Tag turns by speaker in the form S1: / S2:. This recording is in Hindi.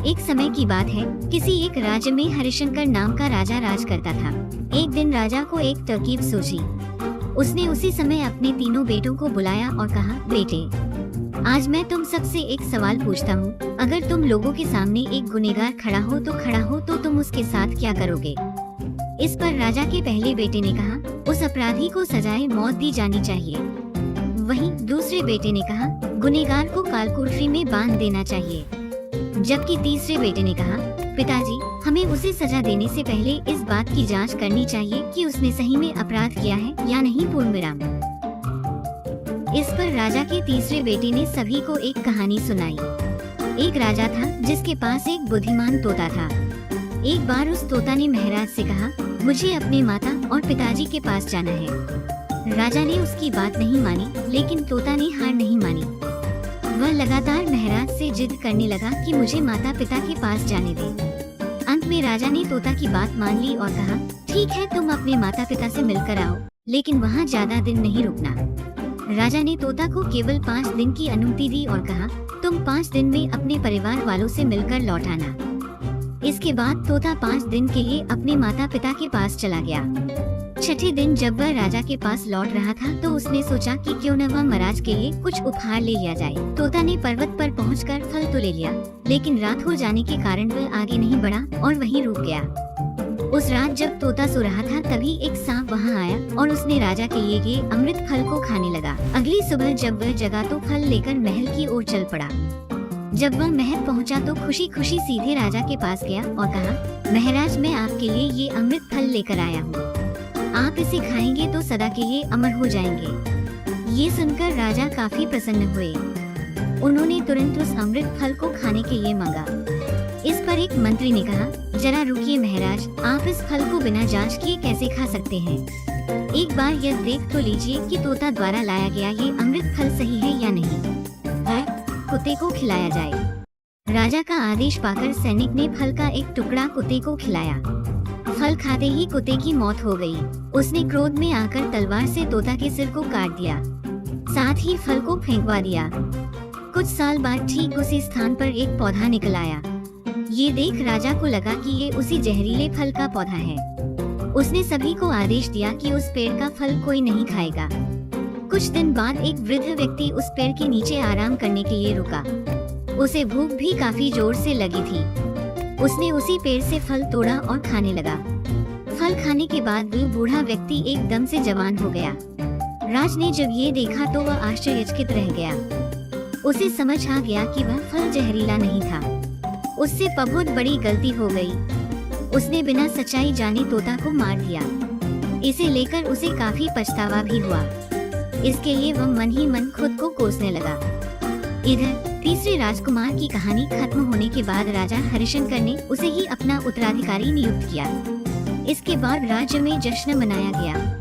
S1: एक समय की बात है, किसी एक राज्य में हरिशंकर नाम का राजा राज करता था। एक दिन राजा को एक तरकीब सूझी। उसने उसी समय अपने तीनों बेटों को बुलाया और कहा, बेटे, आज मैं तुम सबसे एक सवाल पूछता हूँ। अगर तुम लोगों के सामने एक गुनहगार खड़ा हो तो तुम उसके साथ क्या करोगे? इस पर राजा के पहले बेटे ने कहा, उस अपराधी को सजाए मौत दी जानी चाहिए। वहीं दूसरे बेटे ने कहा, गुनहगार को कालकुर्फी में बांध देना चाहिए। जबकि तीसरे बेटे ने कहा, पिताजी, हमें उसे सजा देने से पहले इस बात की जांच करनी चाहिए कि उसने सही में अपराध किया है या नहीं। पूर्णविराम। इस पर राजा के तीसरे बेटे ने सभी को एक कहानी सुनाई। एक राजा था जिसके पास एक बुद्धिमान तोता था। एक बार उस तोता ने महाराज से कहा, मुझे अपने माता और पिताजी के पास जाना है। राजा ने उसकी बात नहीं मानी, लेकिन तोता ने हार नहीं मानी। वह लगातार महाराज से जिद करने लगा कि मुझे माता पिता के पास जाने दे। अंत में राजा ने तोता की बात मान ली और कहा, ठीक है, तुम अपने माता पिता से मिलकर आओ, लेकिन वहाँ ज्यादा दिन नहीं रुकना। राजा ने तोता को केवल 5 दिन की अनुमति दी और कहा, तुम 5 दिन में अपने परिवार वालों से मिलकर लौट आना। इसके बाद तोता 5 दिन के लिए अपने माता पिता के पास चला गया। छठे दिन जब वह राजा के पास लौट रहा था तो उसने सोचा कि क्यों न वह महाराज के लिए कुछ उपहार ले लिया जाए। तोता ने पर्वत पर पहुंचकर फल तो ले लिया, लेकिन रात हो जाने के कारण वह आगे नहीं बढ़ा और वहीं रुक गया। उस रात जब तोता सो रहा था तभी एक सांप वहां आया और उसने राजा के लिए ये अमृत फल को खाने लगा। अगली सुबह जब वह जगा तो फल लेकर महल की ओर चल पड़ा। जब वह महल पहुंचा तो खुशी खुशी सीधे राजा के पास गया और कहा, महाराज, मैं आपके लिए ये अमृत फल लेकर आया हूँ। आप इसे खाएंगे तो सदा के लिए अमर हो जाएंगे। ये सुनकर राजा काफी प्रसन्न हुए। उन्होंने तुरंत उस अमृत फल को खाने के लिए मांगा। इस पर एक मंत्री ने कहा, जरा रुकिए महाराज, आप इस फल को बिना जांच किए कैसे खा सकते हैं? एक बार यह देख तो लीजिए कि तोता द्वारा लाया गया ये अमृत फल सही है या नहीं। कुत्ते को खिलाया जाए। राजा का आदेश पाकर सैनिक ने फल का एक टुकड़ा कुत्ते को खिलाया। फल खाते ही कुत्ते की मौत हो गई। उसने क्रोध में आकर तलवार से तोता के सिर को काट दिया, साथ ही फल को फेंकवा दिया। कुछ साल बाद ठीक उसी स्थान पर एक पौधा निकल आया। ये देख राजा को लगा कि ये उसी जहरीले फल का पौधा है। उसने सभी को आदेश दिया कि उस पेड़ का फल कोई नहीं खाएगा। कुछ दिन बाद एक वृद्ध व्यक्ति उस पेड़ के नीचे आराम करने के लिए रुका। उसे भूख भी काफी जोर से लगी थी। उसने उसी पेड़ से फल तोड़ा और खाने लगा। फल खाने के बाद वह बूढ़ा व्यक्ति एकदम से जवान हो गया। राज ने जब ये देखा तो वह आश्चर्यचकित रह गया। उसे समझ आ गया कि वह फल जहरीला नहीं था। उससे बहुत बड़ी गलती हो गई। उसने बिना सच्चाई जाने तोता को मार दिया। इसे लेकर उसे काफी पछतावा भी हुआ। इसके लिए वह मन ही मन खुद को कोसने लगा। इधर तीसरे राजकुमार की कहानी खत्म होने के बाद राजा हरिशंकर ने उसे ही अपना उत्तराधिकारी नियुक्त किया। इसके बाद राज्य में जश्न मनाया गया।